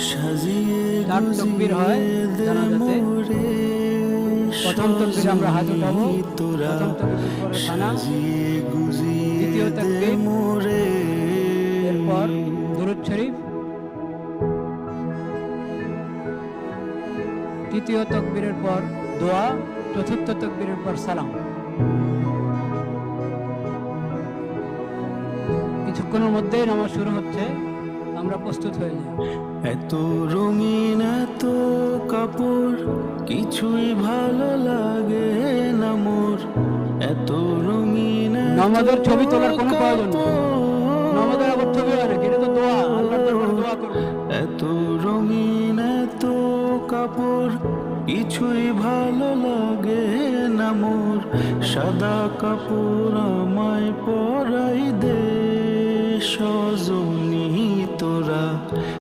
চার তাকবীর হয় জানাজাতে। প্রথম তাকবীরে আমরা হাত উঠাবো, প্রথম তাকবীর পরে সানা, দ্বিতীয় তাকবীর, এরপর দুরূদ শরীফ, তৃতীয় তাকবীরের পর দোয়া, চতুর্থ তাকবীরের পর সালাম। কিছুক্ষণের মধ্যেই নামাজ শুরু হচ্ছে, আমরা প্রস্তুত হয়ে যাই। এত রঙিন এত কাপড় কিছুই ভালো লাগে না মোর, এত রঙিন নামাজের ছবি তোলার কোনো প্রয়োজন নেই, নামাজের আবার ছবি হয় না, এটা তো দোয়া, আল্লাহর দরবারে দোয়া করব। এত রঙিন এত কাপড় কিছুই ভালো লাগে না মোর, সাদা কাপড় আমায় পরাই দে সজনী তোরা।